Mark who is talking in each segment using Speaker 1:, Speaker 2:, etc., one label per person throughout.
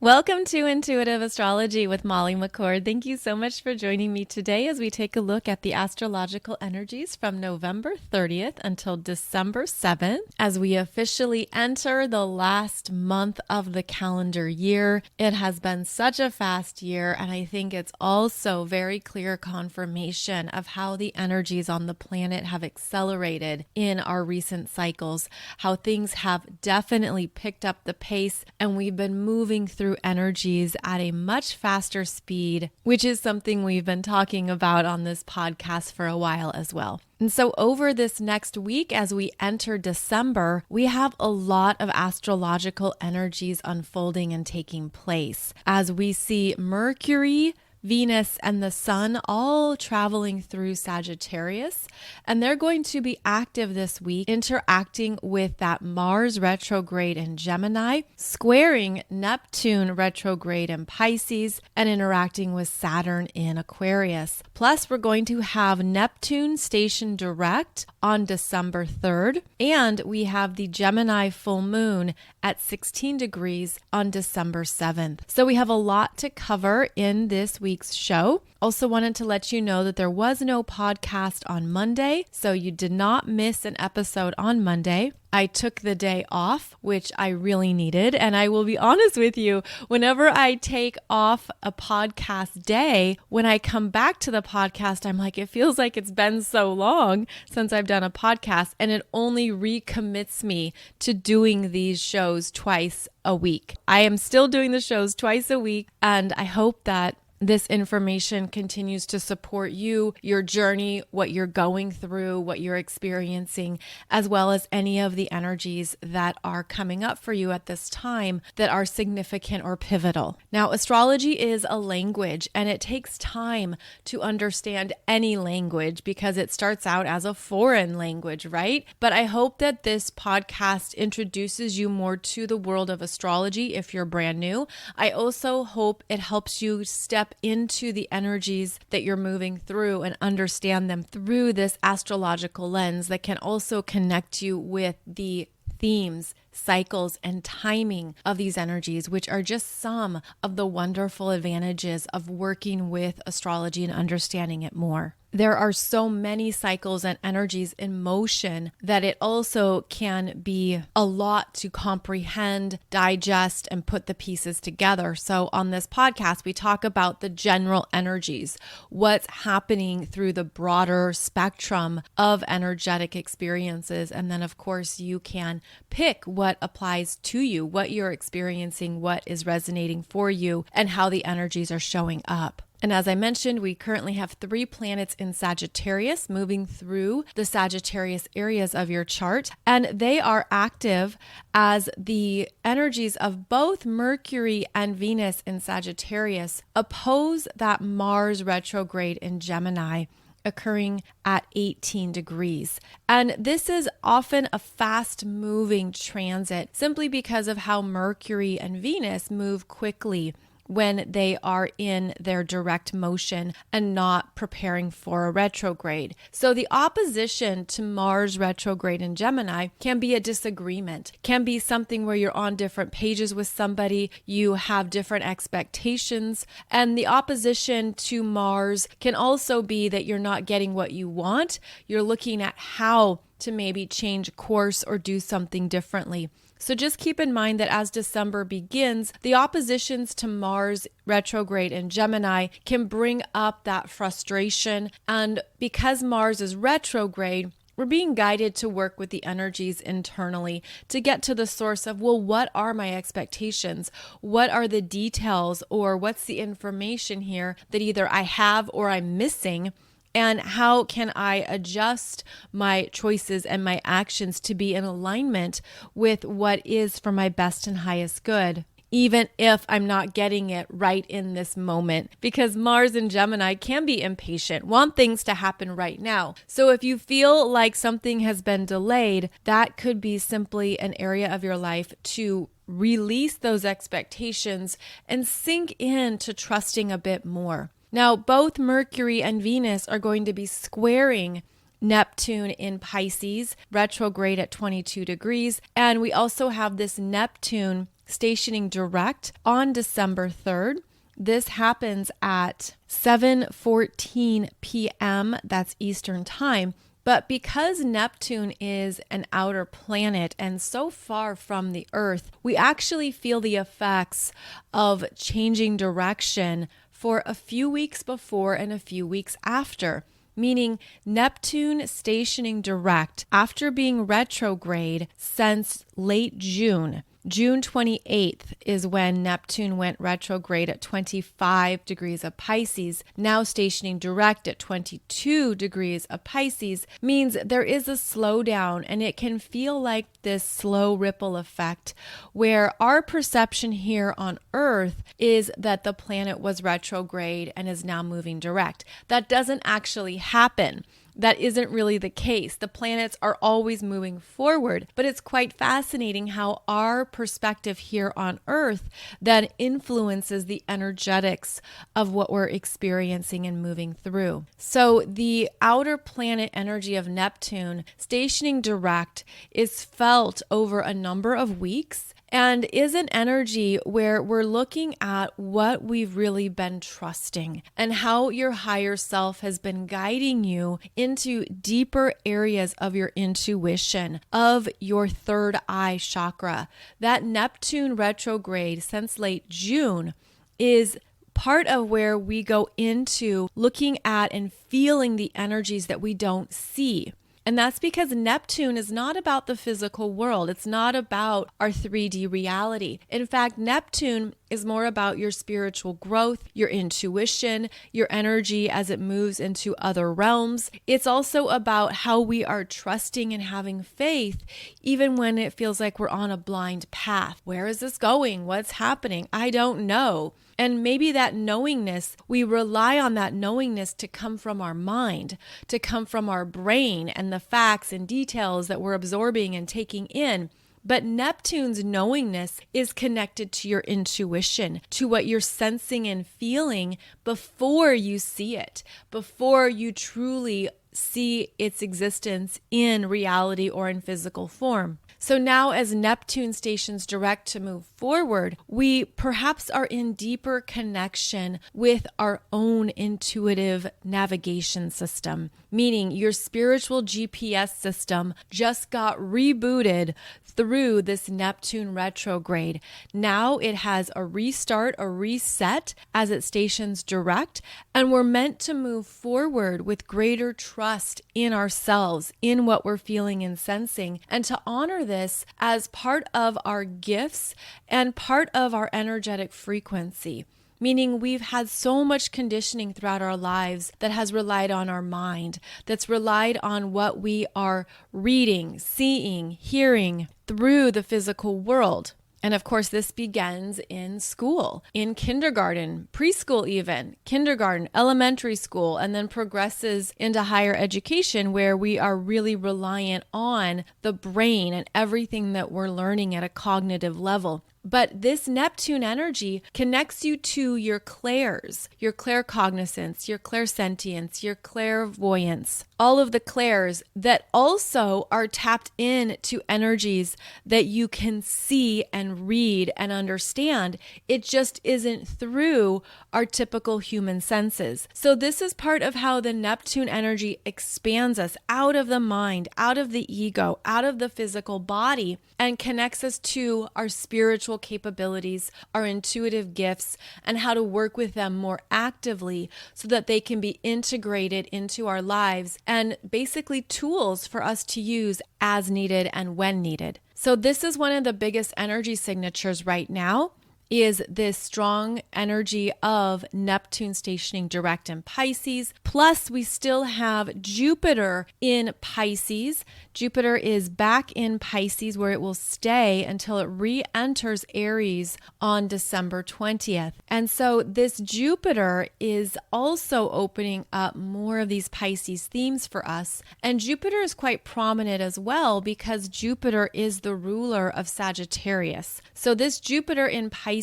Speaker 1: Welcome to Intuitive Astrology with Molly McCord. Thank you so much for joining me today as we take a look at the astrological energies from November 30th until December 7th as we officially enter the last month of the calendar year. It has been such a fast year, and I think it's also very clear confirmation of how the energies on the planet have accelerated in our recent cycles, how things have definitely picked up the pace, and we've been moving through energies at a much faster speed, which is something we've been talking about on this podcast for a while as well. And so over this next week, as we enter December, we have a lot of astrological energies unfolding and taking place as we see Mercury, Venus, and the Sun all traveling through Sagittarius, and they're going to be active this week, interacting with that Mars retrograde in Gemini, squaring Neptune retrograde in Pisces, and interacting with Saturn in Aquarius. Plus, we're going to have Neptune station direct on December 3rd, and we have the Gemini Full Moon at 16 degrees on December 7th. So we have a lot to cover in this week's show. Also wanted to let you know that there was no podcast on Monday, so you did not miss an episode on Monday. I took the day off, which I really needed, and I will be honest with you, whenever I take off a podcast day, when I come back to the podcast, I'm like, it feels like it's been so long since I've done a podcast, and it only recommits me to doing these shows twice a week. I am still doing the shows twice a week, and I hope that this information continues to support you, your journey, what you're going through, what you're experiencing, as well as any of the energies that are coming up for you at this time that are significant or pivotal. Now, astrology is a language, and it takes time to understand any language because it starts out as a foreign language, right? But I hope that this podcast introduces you more to the world of astrology if you're brand new. I also hope it helps you step into the energies that you're moving through and understand them through this astrological lens that can also connect you with the themes, cycles, and timing of these energies, which are just some of the wonderful advantages of working with astrology and understanding it more. There are so many cycles and energies in motion that it also can be a lot to comprehend, digest, and put the pieces together. So on this podcast, we talk about the general energies, what's happening through the broader spectrum of energetic experiences. And then, of course, you can pick what applies to you, what you're experiencing, what is resonating for you, and how the energies are showing up. And as I mentioned, we currently have 3 planets in Sagittarius moving through the Sagittarius areas of your chart, and they are active as the energies of both Mercury and Venus in Sagittarius oppose that Mars retrograde in Gemini, occurring at 18 degrees. And this is often a fast moving transit simply because of how Mercury and Venus move quickly when they are in their direct motion and not preparing for a retrograde. So the opposition to Mars retrograde in Gemini can be a disagreement, can be something where you're on different pages with somebody, you have different expectations, and the opposition to Mars can also be that you're not getting what you want. You're looking at how to maybe change course or do something differently. So just keep in mind that as December begins, the oppositions to Mars retrograde in Gemini can bring up that frustration. And because Mars is retrograde, we're being guided to work with the energies internally to get to the source of, well, what are my expectations? What are the details, or what's the information here that either I have or I'm missing? And how can I adjust my choices and my actions to be in alignment with what is for my best and highest good, even if I'm not getting it right in this moment? Because Mars and Gemini can be impatient, want things to happen right now. So if you feel like something has been delayed, that could be simply an area of your life to release those expectations and sink into trusting a bit more. Now, both Mercury and Venus are going to be squaring Neptune in Pisces, retrograde at 22 degrees. And we also have this Neptune stationing direct on December 3rd. This happens at 7:14 p.m. That's Eastern Time. But because Neptune is an outer planet and so far from the Earth, we actually feel the effects of changing direction for a few weeks before and a few weeks after. Meaning Neptune stationing direct after being retrograde since late June. June 28th is when Neptune went retrograde at 25 degrees of Pisces. Now stationing direct at 22 degrees of Pisces means there is a slowdown, and it can feel like this slow ripple effect where our perception here on Earth is that the planet was retrograde and is now moving direct. That doesn't actually happen. That isn't really the case. The planets are always moving forward, but it's quite fascinating how our perspective here on Earth then influences the energetics of what we're experiencing and moving through. So the outer planet energy of Neptune stationing direct is felt over a number of weeks and is an energy where we're looking at what we've really been trusting and how your higher self has been guiding you into deeper areas of your intuition, of your third eye chakra. That Neptune retrograde since late June is part of where we go into looking at and feeling the energies that we don't see. And that's because Neptune is not about the physical world. It's not about our 3D reality. In fact, Neptune is more about your spiritual growth, your intuition, your energy as it moves into other realms. It's also about how we are trusting and having faith, even when it feels like we're on a blind path. Where is this going? What's happening? I don't know. And maybe that knowingness, we rely on that knowingness to come from our mind, to come from our brain and the facts and details that we're absorbing and taking in. But Neptune's knowingness is connected to your intuition, to what you're sensing and feeling before you see it, before you truly see its existence in reality or in physical form. So now as Neptune stations direct to move forward, we perhaps are in deeper connection with our own intuitive navigation system, meaning your spiritual GPS system just got rebooted through this Neptune retrograde. Now it has a restart, a reset as it stations direct, and we're meant to move forward with greater trust in ourselves, in what we're feeling and sensing, and to honor this as part of our gifts and part of our energetic frequency. Meaning we've had so much conditioning throughout our lives that has relied on our mind, that's relied on what we are reading, seeing, hearing through the physical world. And of course, this begins in school, in kindergarten, preschool even, kindergarten, elementary school, and then progresses into higher education where we are really reliant on the brain and everything that we're learning at a cognitive level. But this Neptune energy connects you to your clairs, your claircognizance, your clairsentience, your clairvoyance, all of the clairs that also are tapped into energies that you can see and read and understand. It just isn't through our typical human senses. So this is part of how the Neptune energy expands us out of the mind, out of the ego, out of the physical body, and connects us to our spiritual capabilities, our intuitive gifts, and how to work with them more actively so that they can be integrated into our lives and basically tools for us to use as needed and when needed. So this is one of the biggest energy signatures right now, is this strong energy of Neptune stationing direct in Pisces. Plus, we still have Jupiter in Pisces. Jupiter is back in Pisces where it will stay until it re-enters Aries on December 20th. And so this Jupiter is also opening up more of these Pisces themes for us. And Jupiter is quite prominent as well because Jupiter is the ruler of Sagittarius. So this Jupiter in Pisces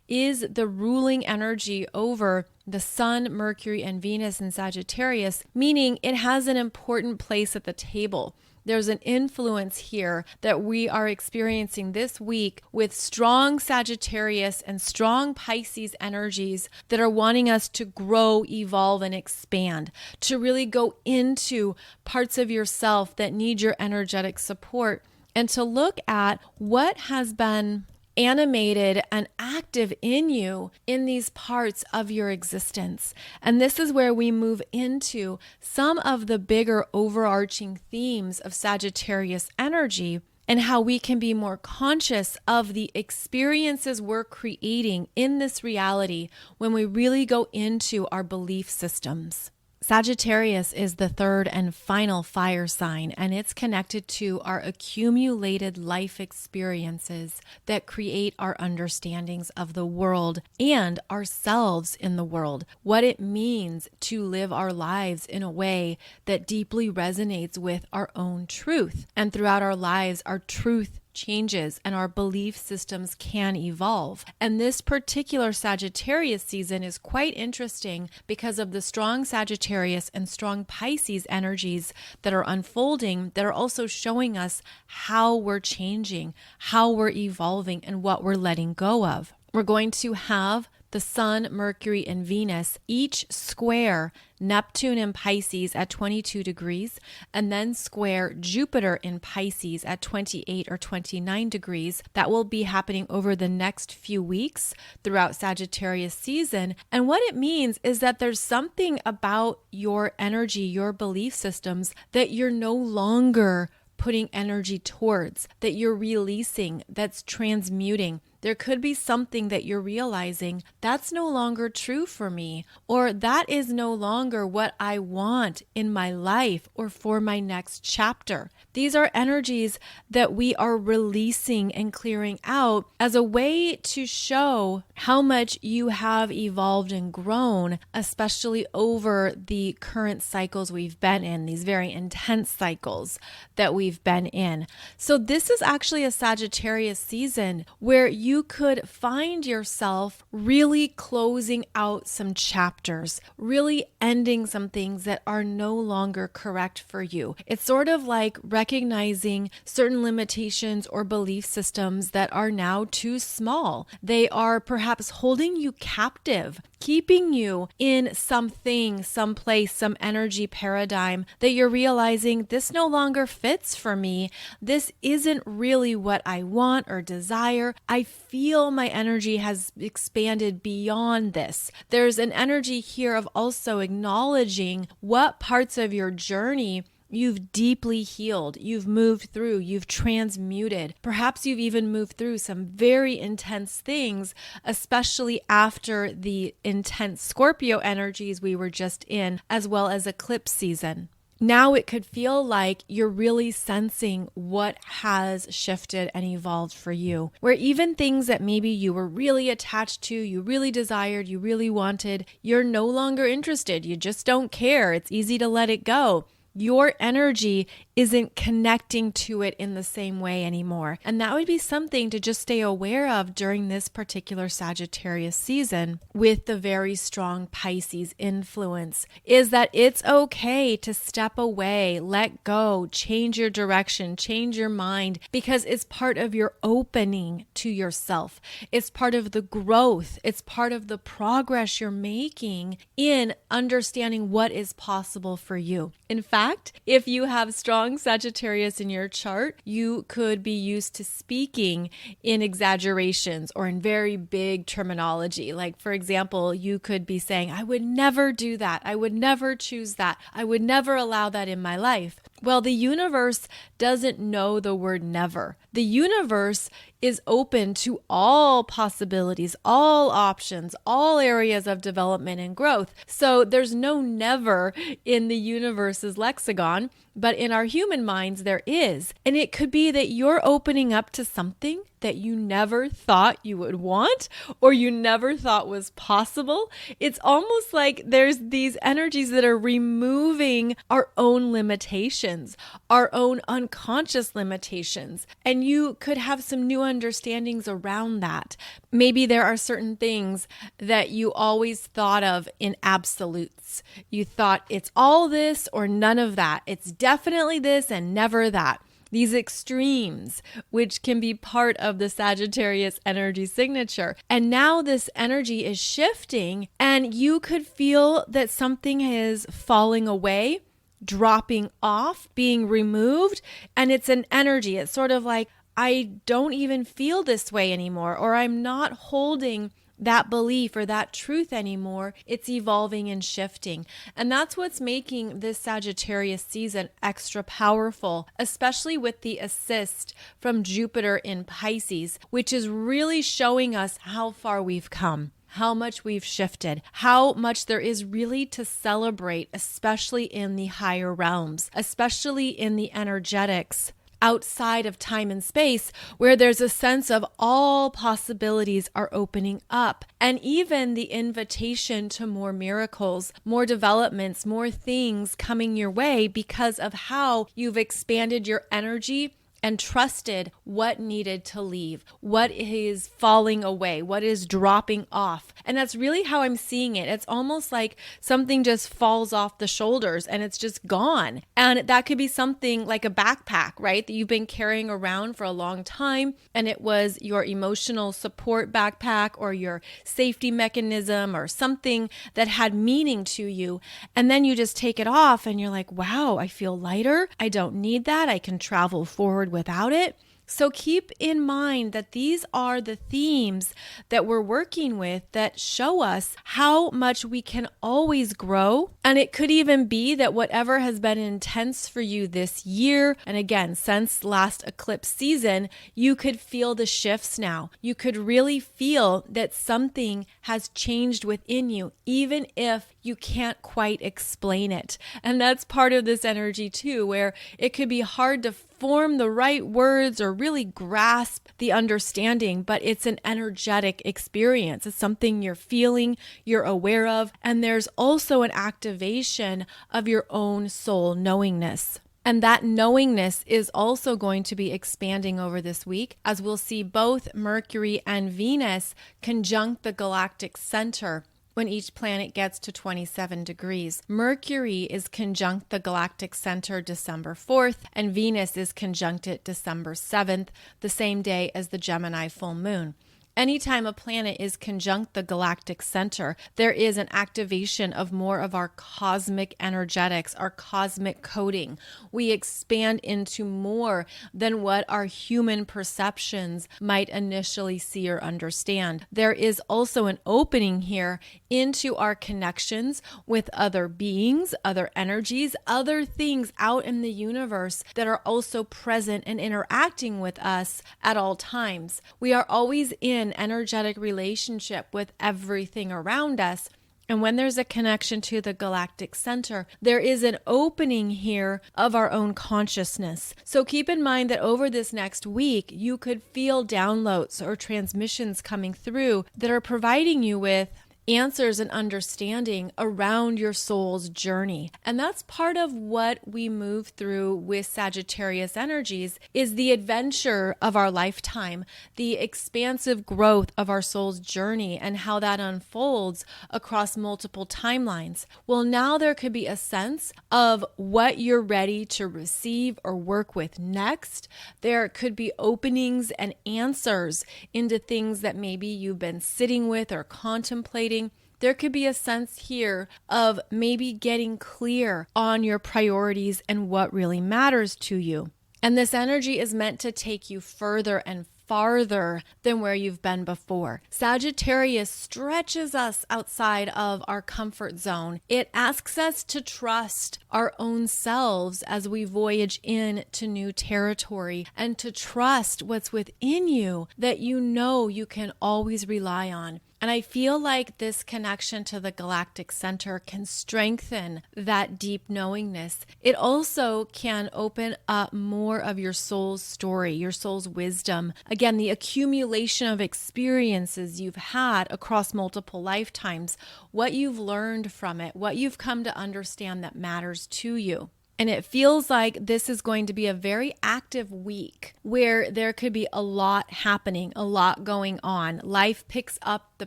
Speaker 1: is the ruling energy over the Sun, Mercury, and Venus in Sagittarius, meaning it has an important place at the table. there's an influence here that we are experiencing this week with strong Sagittarius and strong Pisces energies that are wanting us to grow, evolve, and expand, to really go into parts of yourself that need your energetic support, and to look at what has been animated and active in you in these parts of your existence. And this is where we move into some of the bigger overarching themes of Sagittarius energy and how we can be more conscious of the experiences we're creating in this reality when we really go into our belief systems. Sagittarius is the third and final fire sign, and it's connected to our accumulated life experiences that create our understandings of the world and ourselves in the world, what it means to live our lives in a way that deeply resonates with our own truth. And throughout our lives, our truth changes and our belief systems can evolve. And this particular Sagittarius season is quite interesting because of the strong Sagittarius and strong Pisces energies that are unfolding, that are also showing us how we're changing, how we're evolving, and what we're letting go of. We're going to have the Sun, Mercury, and Venus each square Neptune in Pisces at 22 degrees, and then square Jupiter in Pisces at 28 or 29 degrees. That will be happening over the next few weeks throughout Sagittarius season. And what it means is that there's something about your energy, your belief systems, that you're no longer putting energy towards, that you're releasing, that's transmuting. There could be something that you're realizing that's no longer true for me, or that is no longer what I want in my life or for my next chapter. These are energies that we are releasing and clearing out as a way to show how much you have evolved and grown, especially over the current cycles we've been in, these very intense cycles that we've been in. So this is actually a Sagittarius season where you could find yourself really closing out some chapters, really ending some things that are no longer correct for you. It's sort of like recognizing certain limitations or belief systems that are now too small. They are perhaps holding you captive, keeping you in something, some place, some energy paradigm that you're realizing this no longer fits for me. This isn't really what I want or desire. I feel my energy has expanded beyond this. There's an energy here of also acknowledging what parts of your journey you've deeply healed, you've moved through, you've transmuted. Perhaps you've even moved through some very intense things, especially after the intense Scorpio energies we were just in, as well as eclipse season. Now it could feel like you're really sensing what has shifted and evolved for you, where even things that maybe you were really attached to, you really desired, you really wanted, you're no longer interested. You just don't care. It's easy to let it go. Your energy isn't connecting to it in the same way anymore. And that would be something to just stay aware of during this particular Sagittarius season with the very strong Pisces influence, is that it's okay to step away, let go, change your direction, change your mind, because it's part of your opening to yourself. It's part of the growth. It's part of the progress you're making in understanding what is possible for you. In fact, if you have strong Sagittarius in your chart, you could be used to speaking in exaggerations or in very big terminology. Like, for example, you could be saying, I would never do that. I would never choose that. I would never allow that in my life. Well, the universe doesn't know the word never. The universe is open to all possibilities, all options, all areas of development and growth. So there's no never in the universe's lexicon, but in our human minds there is. And it could be that you're opening up to something that you never thought you would want or you never thought was possible. It's almost like there's these energies that are removing our own limitations, our own unconscious limitations. And you could have some new understandings around that. Maybe there are certain things that you always thought of in absolutes. You thought it's all this or none of that. It's definitely this and never that. These extremes, which can be part of the Sagittarius energy signature. And now this energy is shifting, and you could feel that something is falling away, dropping off, being removed. And it's an energy. It's sort of like, I don't even feel this way anymore, or I'm not holding that belief or that truth anymore. It's evolving and shifting. And that's what's making this Sagittarius season extra powerful, especially with the assist from Jupiter in Pisces, which is really showing us how far we've come, how much we've shifted, how much there is really to celebrate, especially in the higher realms, especially in the energetics outside of time and space, where there's a sense of all possibilities are opening up, and even the invitation to more miracles, more developments, more things coming your way because of how you've expanded your energy and trusted what needed to leave, what is falling away, what is dropping off. And that's really how I'm seeing it. It's almost like something just falls off the shoulders and it's just gone. And that could be something like a backpack, right? That you've been carrying around for a long time. And it was your emotional support backpack or your safety mechanism or something that had meaning to you. And then you just take it off and you're like, wow, I feel lighter. I don't need that. I can travel forward without it. So keep in mind that these are the themes that we're working with that show us how much we can always grow. And it could even be that whatever has been intense for you this year, and again, since last eclipse season, you could feel the shifts now. You could really feel that something has changed within you, even if you can't quite explain it. And that's part of this energy too, where it could be hard to form the right words or really grasp the understanding, but it's an energetic experience. It's something you're feeling, you're aware of, and there's also an activation of your own soul knowingness. And that knowingness is also going to be expanding over this week, as we'll see both Mercury and Venus conjunct the galactic center when each planet gets to 27 degrees. Mercury is conjunct the galactic center December 4th, and Venus is conjunct it December 7th, the same day as the Gemini full moon. Anytime a planet is conjunct the galactic center, there is an activation of more of our cosmic energetics, our cosmic coding. We expand into more than what our human perceptions might initially see or understand. There is also an opening here into our connections with other beings, other energies, other things out in the universe that are also present and interacting with us at all times. We are always in energetic relationship with everything around us. And when there's a connection to the galactic center, there is an opening here of our own consciousness. So keep in mind that over this next week, you could feel downloads or transmissions coming through that are providing you with answers and understanding around your soul's journey. And that's part of what we move through with Sagittarius energies, is the adventure of our lifetime, the expansive growth of our soul's journey, and how that unfolds across multiple timelines. Well, now there could be a sense of what you're ready to receive or work with next. There could be openings and answers into things that maybe you've been sitting with or contemplating. There could be a sense here of maybe getting clear on your priorities and what really matters to you. And this energy is meant to take you further and farther than where you've been before. Sagittarius stretches us outside of our comfort zone. It asks us to trust our own selves as we voyage into new territory, and to trust what's within you that you know you can always rely on. And I feel like this connection to the galactic center can strengthen that deep knowingness. It also can open up more of your soul's story, your soul's wisdom. Again, the accumulation of experiences you've had across multiple lifetimes, what you've learned from it, what you've come to understand that matters to you. And it feels like this is going to be a very active week where there could be a lot happening, a lot going on. Life picks up the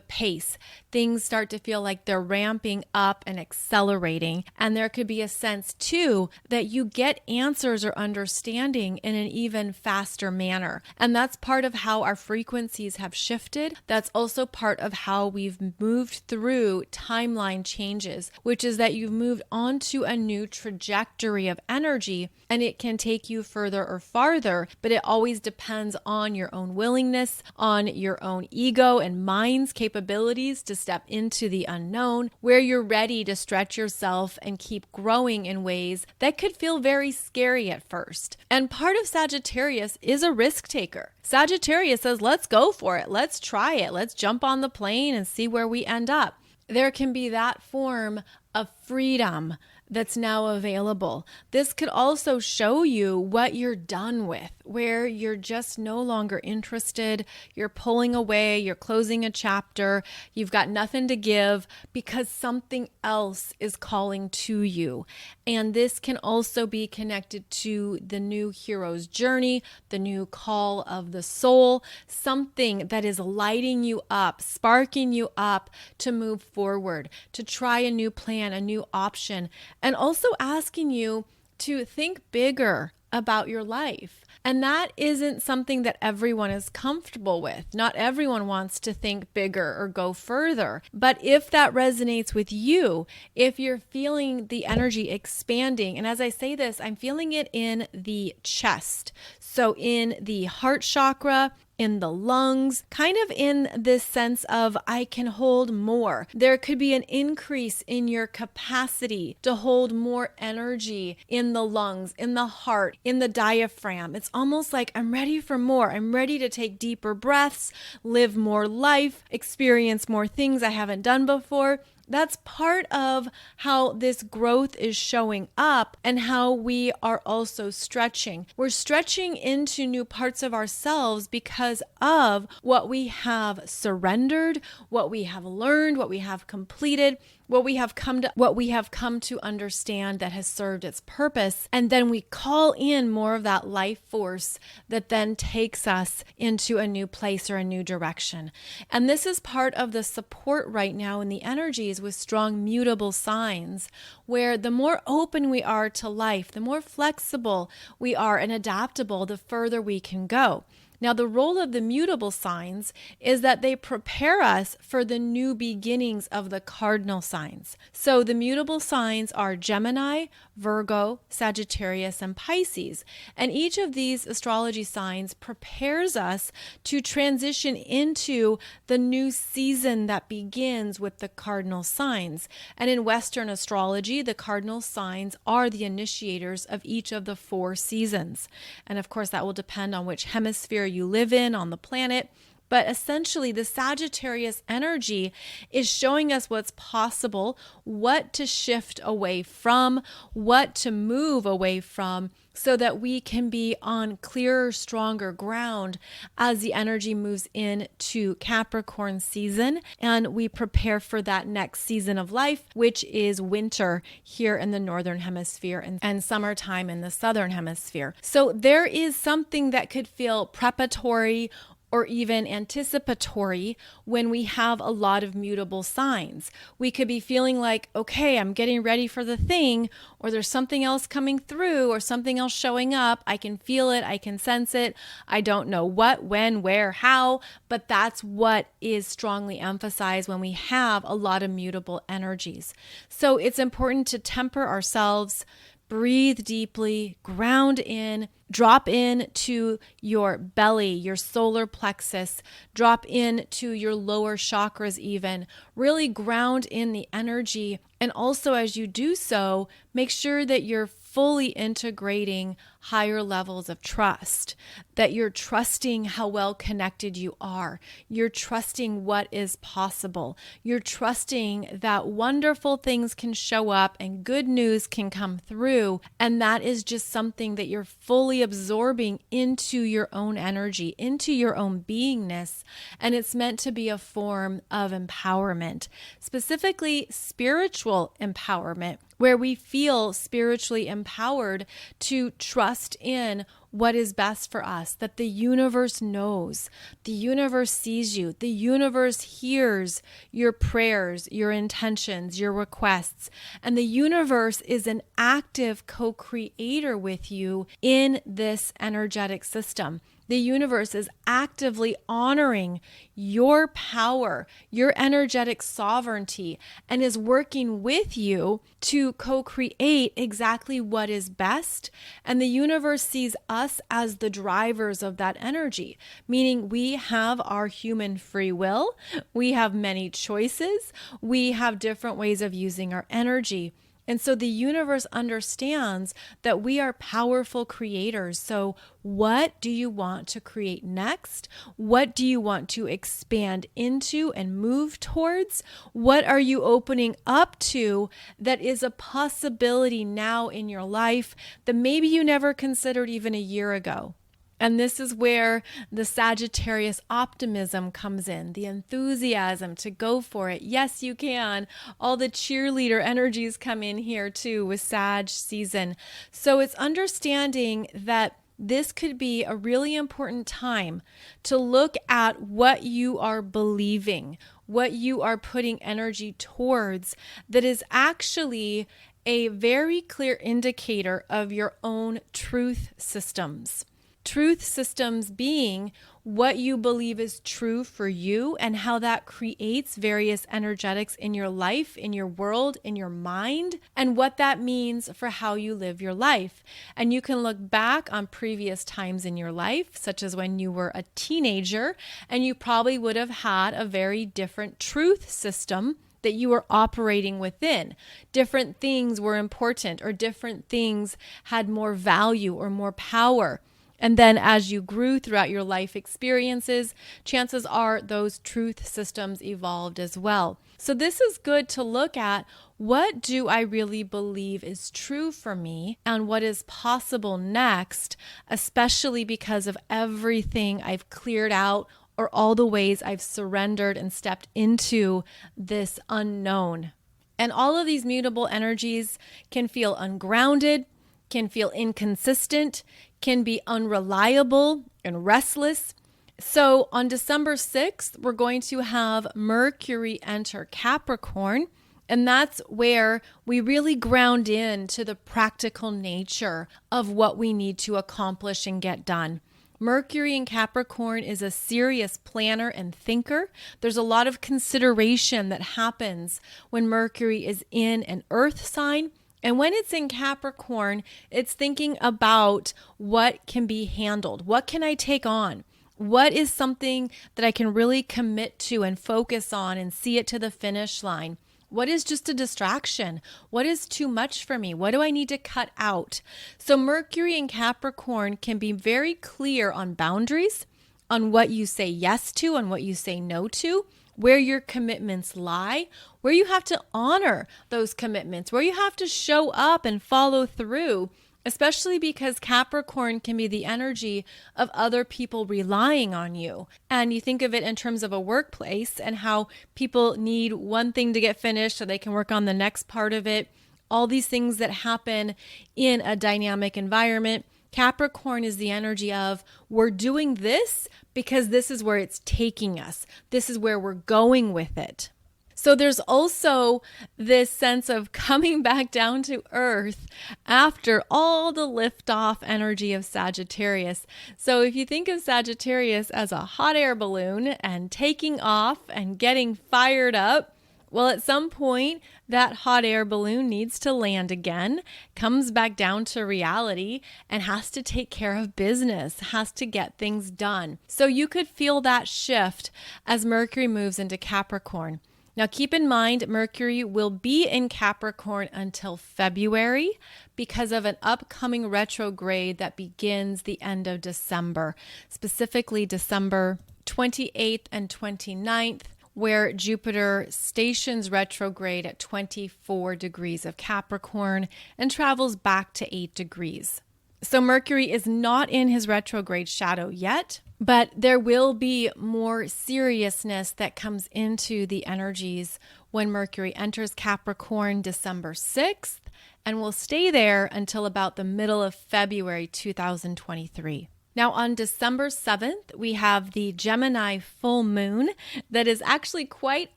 Speaker 1: pace. Things start to feel like they're ramping up and accelerating. And there could be a sense too that you get answers or understanding in an even faster manner. And that's part of how our frequencies have shifted. That's also part of how we've moved through timeline changes, which is that you've moved onto a new trajectory of energy, and it can take you further or farther, but it always depends on your own willingness, on your own ego and mind's capabilities to step into the unknown, where you're ready to stretch yourself and keep growing in ways that could feel very scary at first. And part of Sagittarius is a risk taker. Sagittarius says, let's go for it. Let's try it. Let's jump on the plane and see where we end up. There can be that form of freedom that's now available. This could also show you what you're done with, where you're just no longer interested, you're pulling away, you're closing a chapter, you've got nothing to give because something else is calling to you. And this can also be connected to the new hero's journey, the new call of the soul, something that is lighting you up, sparking you up to move forward, to try a new plan, a new option, and also asking you to think bigger about your life. And that isn't something that everyone is comfortable with. Not everyone wants to think bigger or go further. But if that resonates with you, if you're feeling the energy expanding, and as I say this, I'm feeling it in the chest. So in the heart chakra, in the lungs, kind of in this sense of I can hold more. There could be an increase in your capacity to hold more energy in the lungs, in the heart, in the diaphragm. It's almost like I'm ready for more. I'm ready to take deeper breaths, live more life, experience more things I haven't done before. That's part of how this growth is showing up and how we are also stretching. We're stretching into new parts of ourselves because of what we have surrendered, what we have learned, what we have completed, what we have come to understand that has served its purpose. And then we call in more of that life force that then takes us into a new place or a new direction. And this is part of the support right now in the energies with strong mutable signs, where the more open we are to life, the more flexible we are and adaptable, the further we can go. Now, the role of the mutable signs is that they prepare us for the new beginnings of the cardinal signs. So the mutable signs are Gemini, Virgo, Sagittarius, and Pisces. And each of these astrology signs prepares us to transition into the new season that begins with the cardinal signs. And in Western astrology, the cardinal signs are the initiators of each of the 4 seasons. And of course, that will depend on which hemisphere you live in on the planet. But essentially, the Sagittarius energy is showing us what's possible, what to shift away from, what to move away from, so that we can be on clearer, stronger ground as the energy moves into Capricorn season and we prepare for that next season of life, which is winter here in the Northern Hemisphere and summertime in the Southern Hemisphere. So there is something that could feel preparatory or even anticipatory when we have a lot of mutable signs. We could be feeling like, okay, I'm getting ready for the thing, or there's something else coming through, or something else showing up. I can feel it, I can sense it. I don't know what, when, where, how, but that's what is strongly emphasized when we have a lot of mutable energies. So it's important to temper ourselves, breathe deeply, ground in, drop in to your belly, your solar plexus, drop in to your lower chakras even, really ground in the energy. And also as you do so, make sure that you're fully integrating higher levels of trust, that you're trusting how well connected you are. You're trusting what is possible. You're trusting that wonderful things can show up and good news can come through. And that is just something that you're fully absorbing into your own energy, into your own beingness. And it's meant to be a form of empowerment, specifically spiritual empowerment, where we feel spiritually empowered to trust in what is best for us, that the universe knows, the universe sees you, the universe hears your prayers, your intentions, your requests, and the universe is an active co-creator with you in this energetic system. The universe is actively honoring your power, your energetic sovereignty, and is working with you to co-create exactly what is best. And the universe sees us as the drivers of that energy, meaning we have our human free will, we have many choices, we have different ways of using our energy. And so the universe understands that we are powerful creators. So what do you want to create next? What do you want to expand into and move towards? What are you opening up to that is a possibility now in your life that maybe you never considered even a year ago? And this is where the Sagittarius optimism comes in, the enthusiasm to go for it. Yes, you can. All the cheerleader energies come in here too with Sag season. So it's understanding that this could be a really important time to look at what you are believing, what you are putting energy towards, that is actually a very clear indicator of your own truth systems. Truth systems being what you believe is true for you and how that creates various energetics in your life, in your world, in your mind, and what that means for how you live your life. And you can look back on previous times in your life, such as when you were a teenager, and you probably would have had a very different truth system that you were operating within. Different things were important, or different things had more value or more power. And then as you grew throughout your life experiences, chances are those truth systems evolved as well. So this is good to look at, what do I really believe is true for me and what is possible next, especially because of everything I've cleared out or all the ways I've surrendered and stepped into this unknown. And all of these mutable energies can feel ungrounded, can feel inconsistent, can be unreliable and restless. So on December 6th, we're going to have Mercury enter Capricorn, and that's where we really ground in to the practical nature of what we need to accomplish and get done. Mercury in Capricorn is a serious planner and thinker. There's a lot of consideration that happens when Mercury is in an earth sign. And when it's in Capricorn, it's thinking about what can be handled. What can I take on? What is something that I can really commit to and focus on and see it to the finish line? What is just a distraction? What is too much for me? What do I need to cut out? So Mercury in Capricorn can be very clear on boundaries, on what you say yes to and what you say no to, where your commitments lie, where you have to honor those commitments, where you have to show up and follow through, especially because Capricorn can be the energy of other people relying on you. And you think of it in terms of a workplace and how people need one thing to get finished so they can work on the next part of it. All these things that happen in a dynamic environment. Capricorn is the energy of, we're doing this because this is where it's taking us. This is where we're going with it. So there's also this sense of coming back down to earth after all the liftoff energy of Sagittarius. So if you think of Sagittarius as a hot air balloon and taking off and getting fired up, well, at some point, that hot air balloon needs to land again, comes back down to reality, and has to take care of business, has to get things done. So you could feel that shift as Mercury moves into Capricorn. Now, keep in mind, Mercury will be in Capricorn until February because of an upcoming retrograde that begins the end of December, specifically December 28th and 29th, where Jupiter stations retrograde at 24 degrees of Capricorn and travels back to 8 degrees. So Mercury is not in his retrograde shadow yet, but there will be more seriousness that comes into the energies when Mercury enters Capricorn December 6th and will stay there until about the middle of February 2023. Now on December 7th, we have the Gemini Full Moon that is actually quite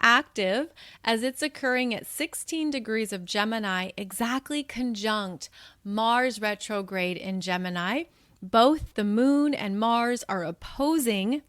Speaker 1: active as it's occurring at 16 degrees of Gemini, exactly conjunct Mars retrograde in Gemini. Both the moon and Mars are opposing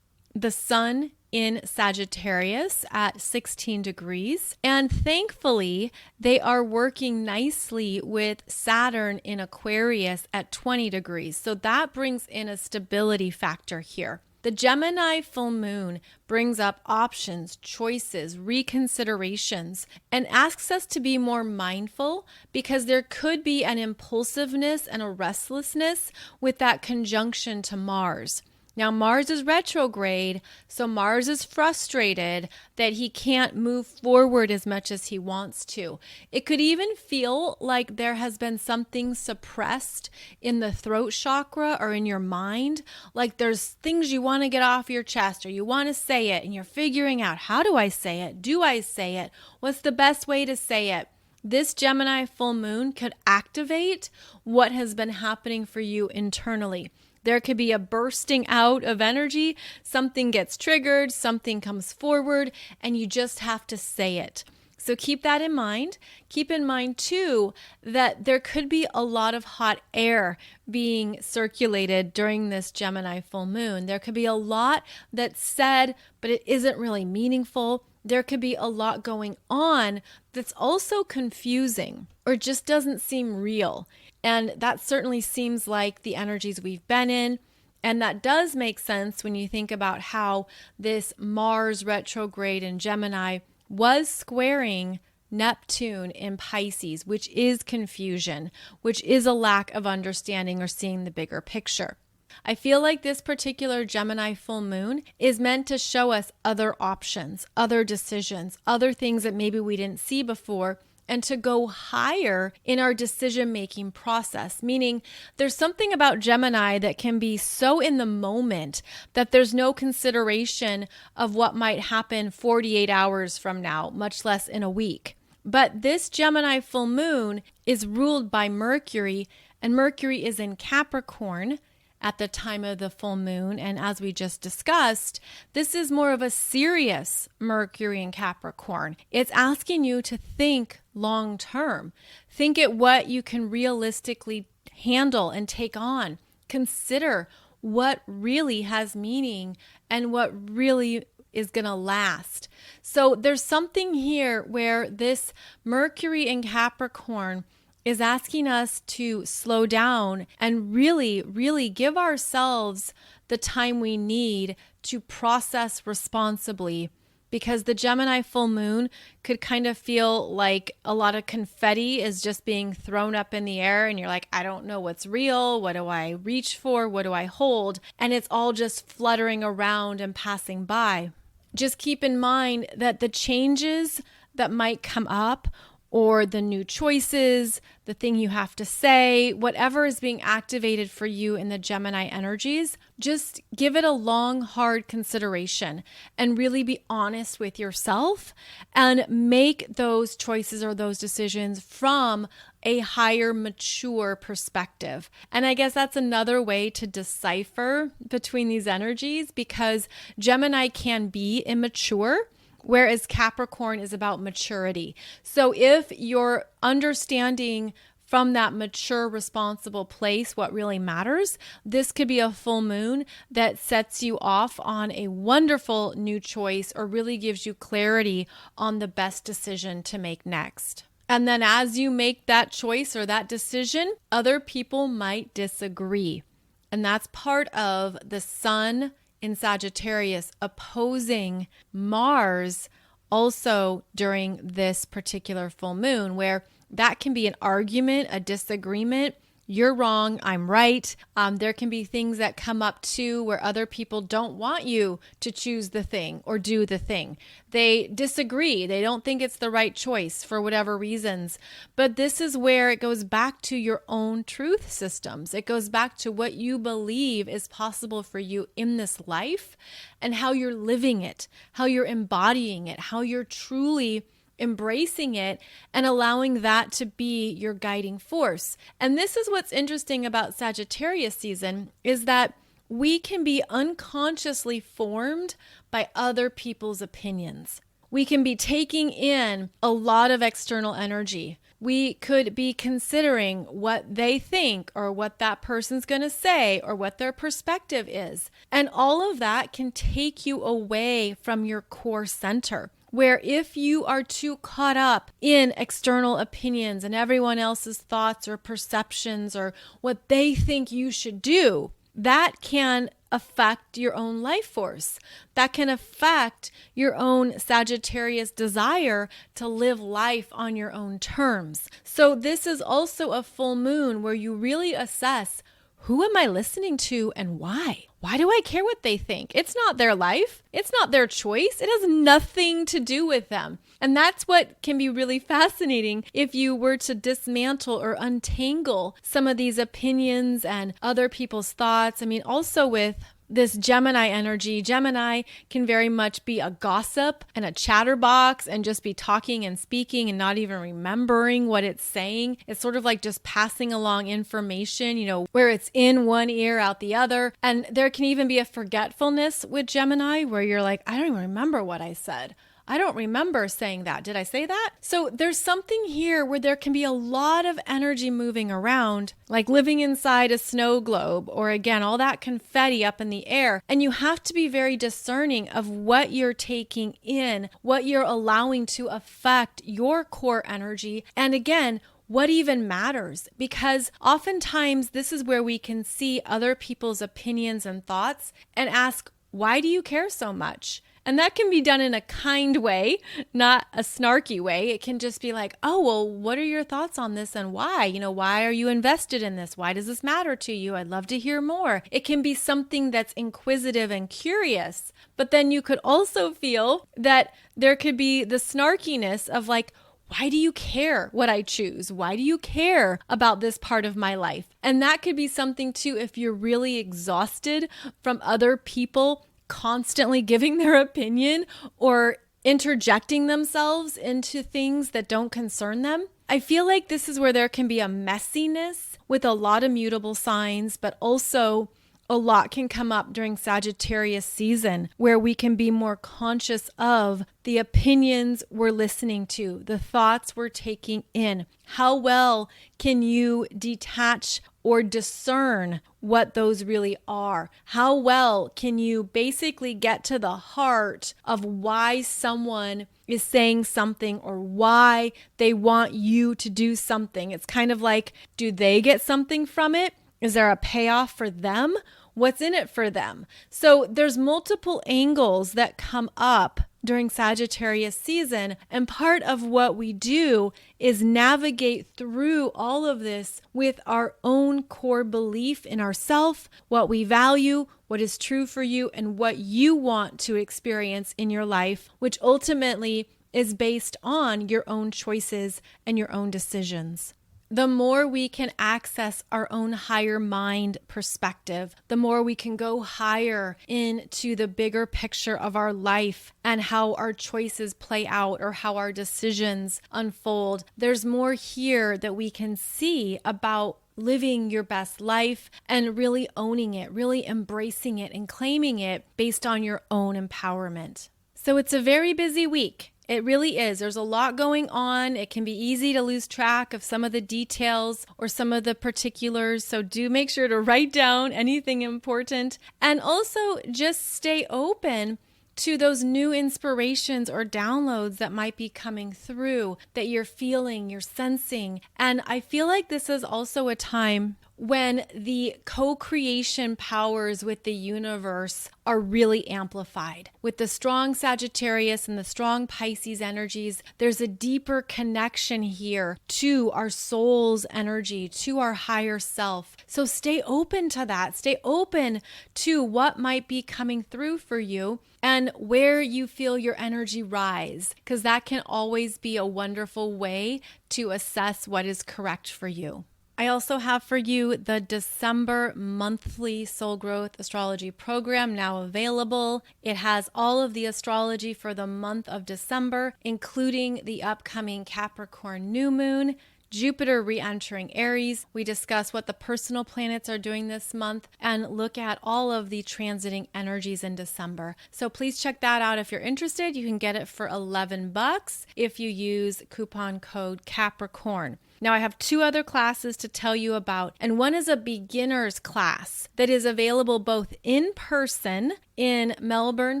Speaker 1: the sun in Sagittarius at 16 degrees. And thankfully, they are working nicely with Saturn in Aquarius at 20 degrees. So that brings in a stability factor here. The Gemini full moon brings up options, choices, reconsiderations, and asks us to be more mindful because there could be an impulsiveness and a restlessness with that conjunction to Mars. Now, Mars is retrograde, so Mars is frustrated that he can't move forward as much as he wants to. It could even feel like there has been something suppressed in the throat chakra or in your mind, like there's things you want to get off your chest or you want to say it and you're figuring out, how do I say it? Do I say it? What's the best way to say it? This Gemini full moon could activate what has been happening for you internally. There could be a bursting out of energy, something gets triggered, something comes forward, and you just have to say it. So keep that in mind. Keep in mind too that there could be a lot of hot air being circulated during this Gemini full moon. There could be a lot that's said, but it isn't really meaningful. There could be a lot going on that's also confusing or just doesn't seem real. And that certainly seems like the energies we've been in. And that does make sense when you think about how this Mars retrograde in Gemini was squaring Neptune in Pisces, which is confusion, which is a lack of understanding or seeing the bigger picture. I feel like this particular Gemini full moon is meant to show us other options, other decisions, other things that maybe we didn't see before, and to go higher in our decision-making process, meaning there's something about Gemini that can be so in the moment that there's no consideration of what might happen 48 hours from now, much less in a week. But this Gemini full moon is ruled by Mercury, and Mercury is in Capricorn at the time of the full moon. And as we just discussed, this is more of a serious Mercury in Capricorn. It's asking you to think long term. Think at what you can realistically handle and take on. Consider what really has meaning and what really is going to last. So there's something here where this Mercury in Capricorn is asking us to slow down and really give ourselves the time we need to process responsibly, because the Gemini full moon could kind of feel like a lot of confetti is just being thrown up in the air and you're like, I don't know what's real. What do I reach for? What do I hold? And it's all just fluttering around and passing by. Just keep in mind that the changes that might come up, or the new choices, the thing you have to say, whatever is being activated for you in the Gemini energies, just give it a long, hard consideration and really be honest with yourself and make those choices or those decisions from a higher, mature perspective. And I guess that's another way to decipher between these energies, because Gemini can be immature, whereas Capricorn is about maturity. So if you're understanding from that mature, responsible place what really matters, this could be a full moon that sets you off on a wonderful new choice or really gives you clarity on the best decision to make next. And then as you make that choice or that decision, other people might disagree. And that's part of the sun in Sagittarius opposing Mars also during this particular full moon, where that can be an argument, a disagreement. You're wrong, I'm right. There can be things that come up too where other people don't want you to choose the thing or do the thing. They disagree. They don't think it's the right choice for whatever reasons. But this is where it goes back to your own truth systems. It goes back to what you believe is possible for you in this life and how you're living it, how you're embodying it, how you're truly embracing it and allowing that to be your guiding force. And this is what's interesting about Sagittarius season, is that we can be unconsciously formed by other people's opinions. We can be taking in a lot of external energy. We could be considering what they think or what that person's going to say or what their perspective is. And all of that can take you away from your core center, where if you are too caught up in external opinions and everyone else's thoughts or perceptions or what they think you should do, that can affect your own life force. That can affect your own Sagittarius desire to live life on your own terms. So this is also a full moon where you really assess, who am I listening to and why? Why do I care what they think? It's not their life. It's not their choice. It has nothing to do with them. And that's what can be really fascinating if you were to dismantle or untangle some of these opinions and other people's thoughts. I mean, also with this Gemini energy, Gemini can very much be a gossip and a chatterbox and just be talking and speaking and not even remembering what it's saying. It's sort of like just passing along information, where it's in one ear, out the other. And there can even be a forgetfulness with Gemini where you're like, I don't even remember what I said. I don't remember saying that. Did I say that? So there's something here where there can be a lot of energy moving around, like living inside a snow globe, or again, all that confetti up in the air. And you have to be very discerning of what you're taking in, what you're allowing to affect your core energy. And again, what even matters? Because oftentimes this is where we can see other people's opinions and thoughts and ask, why do you care so much? And that can be done in a kind way, not a snarky way. It can just be like, oh, well, what are your thoughts on this and why? Why are you invested in this? Why does this matter to you? I'd love to hear more. It can be something that's inquisitive and curious. But then you could also feel that there could be the snarkiness of like, why do you care what I choose? Why do you care about this part of my life? And that could be something too, if you're really exhausted from other people constantly giving their opinion or interjecting themselves into things that don't concern them. I feel like this is where there can be a messiness with a lot of mutable signs, but also a lot can come up during Sagittarius season where we can be more conscious of the opinions we're listening to, the thoughts we're taking in. How well can you detach or discern what those really are? How well can you basically get to the heart of why someone is saying something or why they want you to do something? It's kind of like, do they get something from it? Is there a payoff for them? What's in it for them? So there's multiple angles that come up during Sagittarius season. And part of what we do is navigate through all of this with our own core belief in ourself, what we value, what is true for you, and what you want to experience in your life, which ultimately is based on your own choices and your own decisions. The more we can access our own higher mind perspective, the more we can go higher into the bigger picture of our life and how our choices play out or how our decisions unfold. There's more here that we can see about living your best life and really owning it, really embracing it and claiming it based on your own empowerment. So it's a very busy week. It really is. There's a lot going on. It can be easy to lose track of some of the details or some of the particulars. So do make sure to write down anything important and also just stay open to those new inspirations or downloads that might be coming through that you're feeling, you're sensing. And I feel like this is also a time when the co-creation powers with the universe are really amplified. With the strong Sagittarius and the strong Pisces energies, there's a deeper connection here to our soul's energy, to our higher self. So stay open to that. Stay open to what might be coming through for you and where you feel your energy rise, because that can always be a wonderful way to assess what is correct for you. I also have for you the December monthly Soul Growth Astrology program now available. It has all of the astrology for the month of December, including the upcoming Capricorn new moon, Jupiter re-entering Aries. We discuss what the personal planets are doing this month and look at all of the transiting energies in December. So please check that out if you're interested. You can get it for $11 if you use coupon code Capricorn. Now I have 2 other classes to tell you about, and one is a beginner's class that is available both in person in Melbourne,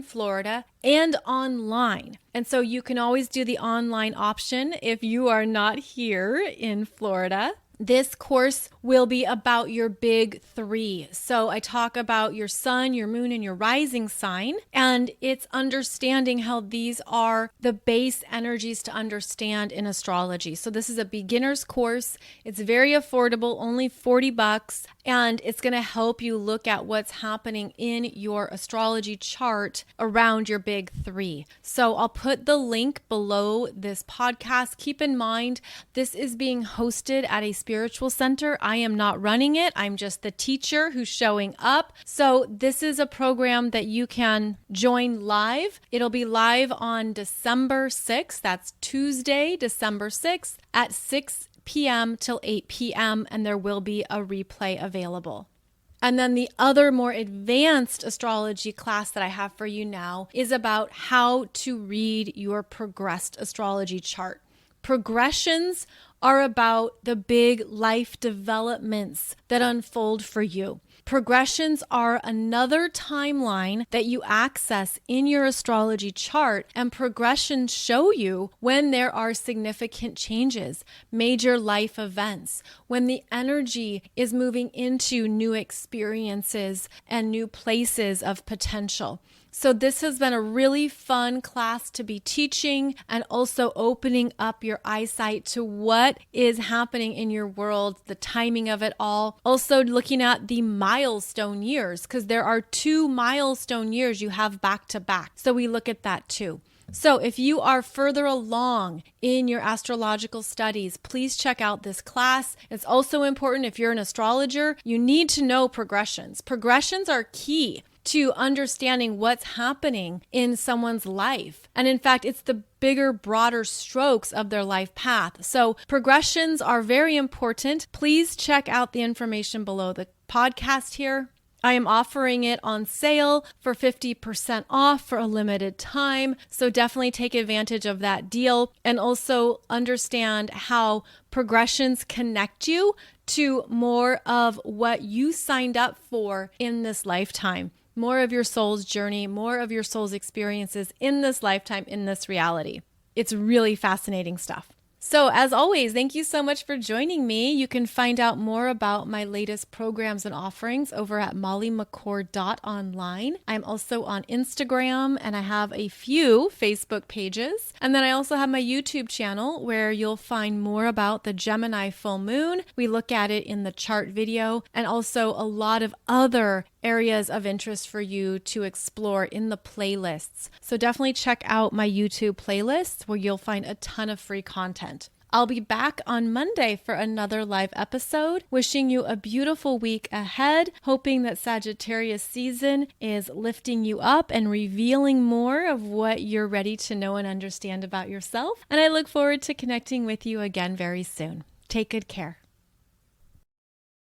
Speaker 1: Florida, and online. And so you can always do the online option if you are not here in Florida. This course will be about your big 3. So I talk about your sun, your moon, and your rising sign, and it's understanding how these are the base energies to understand in astrology. So this is a beginner's course. It's very affordable, only $40, and it's going to help you look at what's happening in your astrology chart around your big 3. So I'll put the link below this podcast. Keep in mind, this is being hosted at a spiritual center. I am not running it. I'm just the teacher who's showing up. So this is a program that you can join live. It'll be live on December 6th. That's Tuesday, December 6th at 6 p.m. till 8 p.m. and there will be a replay available. And then the other more advanced astrology class that I have for you now is about how to read your progressed astrology chart. Progressions are about the big life developments that unfold for you. Progressions are another timeline that you access in your astrology chart, and progressions show you when there are significant changes, major life events, when the energy is moving into new experiences and new places of potential. So this has been a really fun class to be teaching and also opening up your eyesight to what is happening in your world, the timing of it all. Also looking at the milestone years, because there are 2 milestone years you have back to back. So we look at that too. So if you are further along in your astrological studies, please check out this class. It's also important if you're an astrologer, you need to know progressions. Progressions are key to understanding what's happening in someone's life. And in fact, it's the bigger, broader strokes of their life path. So progressions are very important. Please check out the information below the podcast here. I am offering it on sale for 50% off for a limited time. So definitely take advantage of that deal and also understand how progressions connect you to more of what you signed up for in this lifetime. More of your soul's journey, more of your soul's experiences in this lifetime, in this reality. It's really fascinating stuff. So as always, thank you so much for joining me. You can find out more about my latest programs and offerings over at mollymccord.online. I'm also on Instagram and I have a few Facebook pages. And then I also have my YouTube channel where you'll find more about the Gemini Full Moon. We look at it in the chart video and also a lot of other areas of interest for you to explore in the playlists. So definitely check out my YouTube playlists where you'll find a ton of free content. I'll be back on Monday for another live episode. Wishing you a beautiful week ahead. Hoping that Sagittarius season is lifting you up and revealing more of what you're ready to know and understand about yourself. And I look forward to connecting with you again very soon. Take good care.